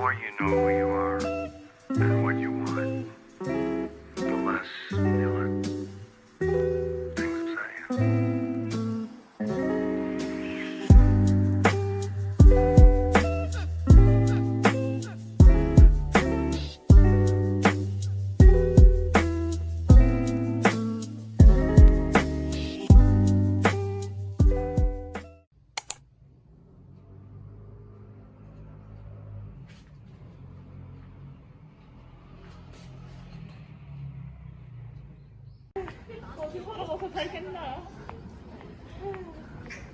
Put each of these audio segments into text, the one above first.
more you know who you are and what you want, the less you let things upset you. 어디 살아봐서 살겠나?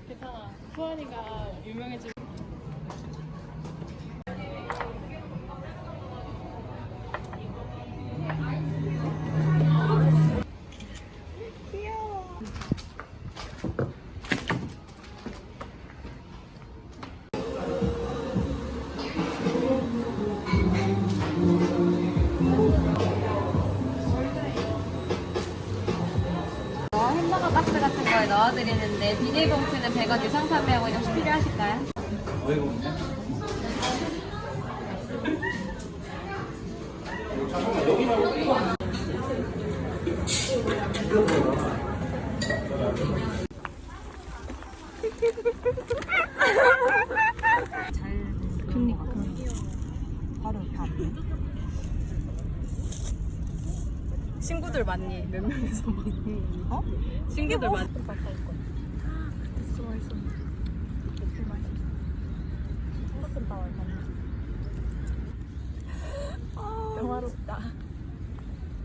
괜찮아. 수환이가 유명해질. 귀여워. 햄버거 박스 같은 거에 넣어드리는데 비닐봉투는 100원 이상 판매하고 있는 혹시 필요하실까요? 그니까 바로 옆에 앞에 친구들 많니? 몇 명이서 먹는 거? 어? 친구들 많니? 진짜 맛있어. 진짜 맛있어. 삼각김 따와 영화롭다.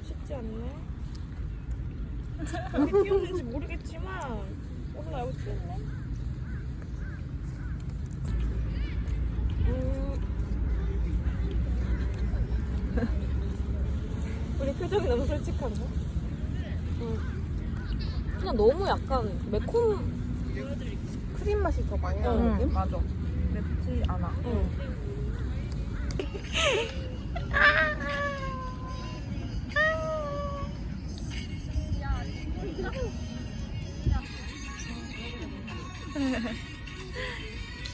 쉽지 않네. 어디 띄웠는지 모르겠지만 몰라, 여기 띄웠네. 우리 표정이 너무 솔직한데? 그냥 너무 약간 매콤 크림 맛이 더 많이 나는 느낌? 맞아. 맵지 않아.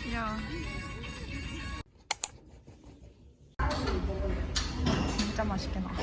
귀여워. 진짜 맛있게 나와.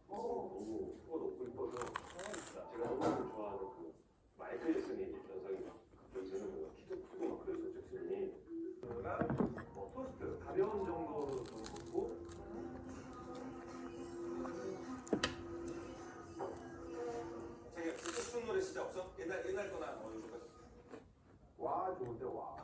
너무 키가 높고 이뻐서 제가 너무 좋아하는 그 마이클 잭슨이 연상이 막 갑자기 드는 거예요. 키도 크고 막 그래서 잭슨이 그가 토스트 가벼운 정도로 좀 먹고 자기가 듣고 싶은 노래 진짜 없어? 옛날 거나 뭐 요즘 거. 와 좋은데 와.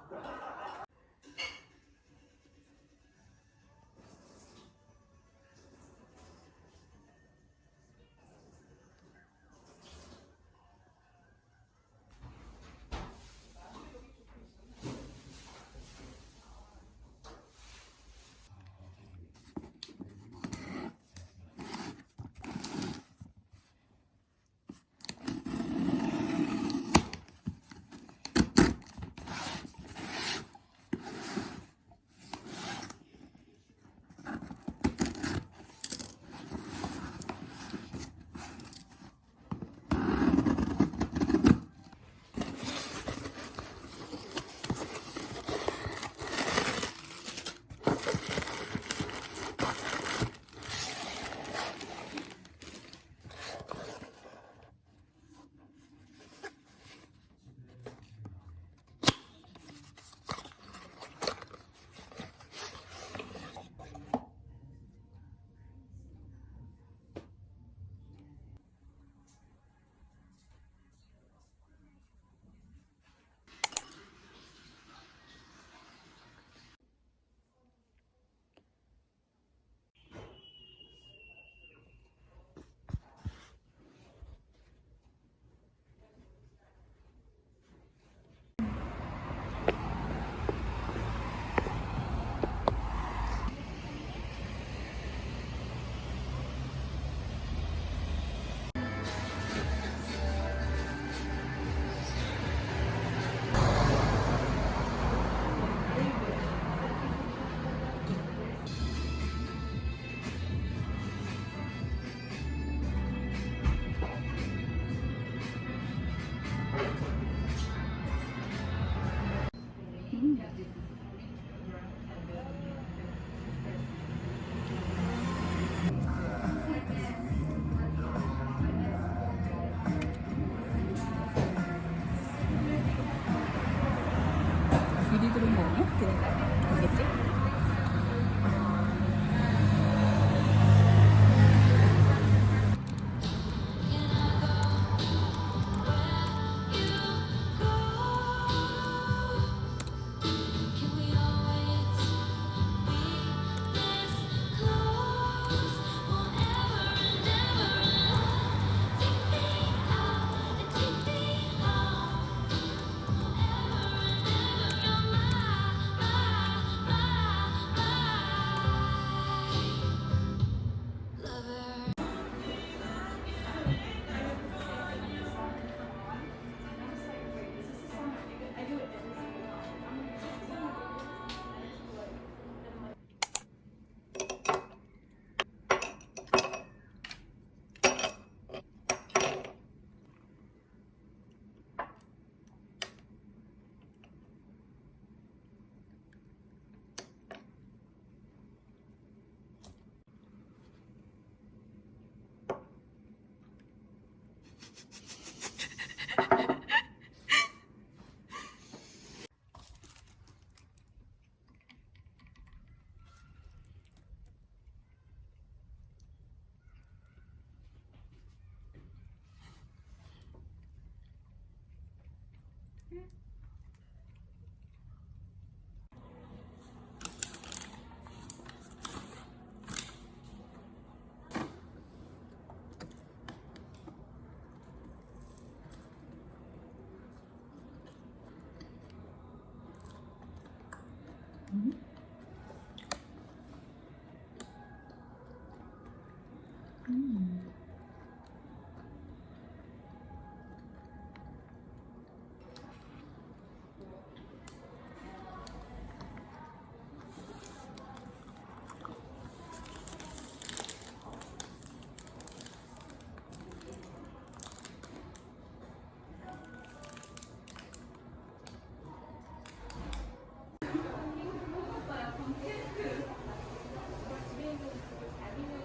미리 들은 거 아니야? 그러니까 알겠지? 자기는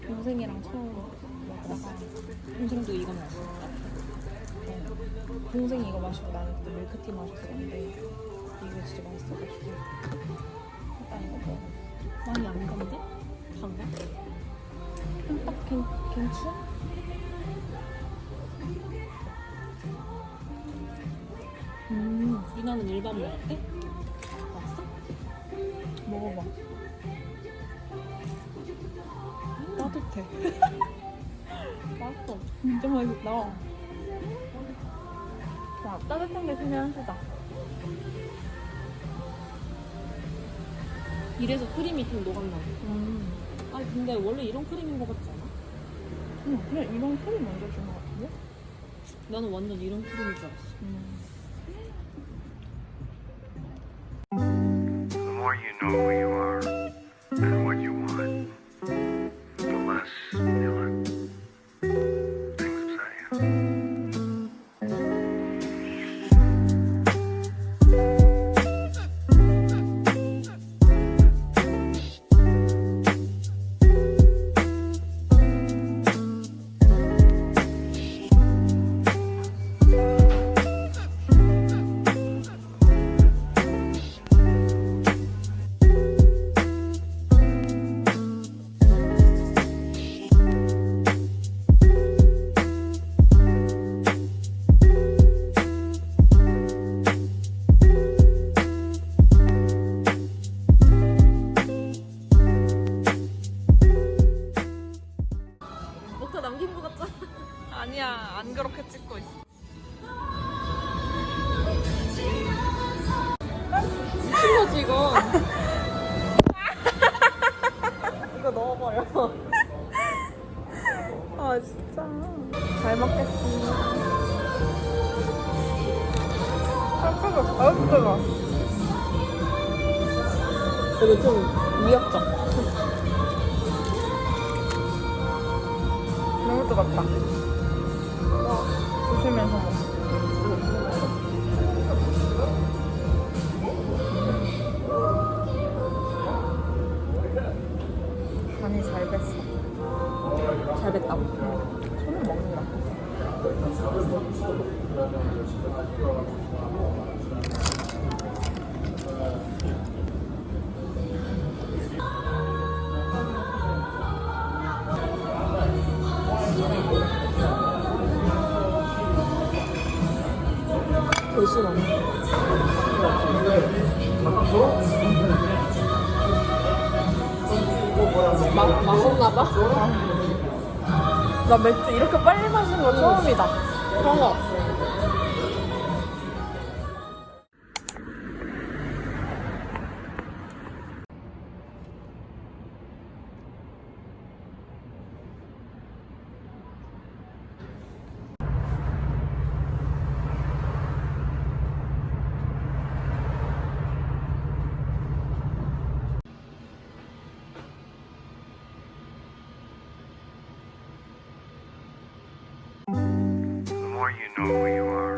동생이랑 처음 먹어서 동생도 이거 마셨다. 동생이 이거 마시고 나는 그때 밀크티 마셨었는데 이거 진짜 맛있어가지고 일단 이거 먹어. 많이 안 간데? 단가? 딱 괜찮? 유나는 일반 먹었대? 맛있어? 먹어봐. 따뜻해. 맛있어. 진짜 맛있다. 와, 따뜻한 게 신기하다. 이래서 크림이 좀 녹았나 봐. 아니 근데 원래 이런 크림인 거 같지 않아? 응, 그냥 이런 소리 먼저 준 것 같은데? 나는 완전 이런 크림인 줄 알았어. The more you know who you are and what you want, the less you'll let things upset you. 녹화 남긴 것 같잖아. 아니야, 안 그렇게 찍고 있어. 미친 거지 이거. 이거 넣어버려. 아, 진짜. 잘 먹겠습니다. 아, 뜨거. 아, 뜨거. 이거 좀 위협적. 너무 뜨겁다. 조심해서 먹어. 간이 잘 뱄어. 잘 됐다고. 손을 먹느라. 개 싫어. 맛있나봐? 나 맥주 이렇게 빨리 마시는 거 처음이다. 그런 거 없어. The more you know who you are,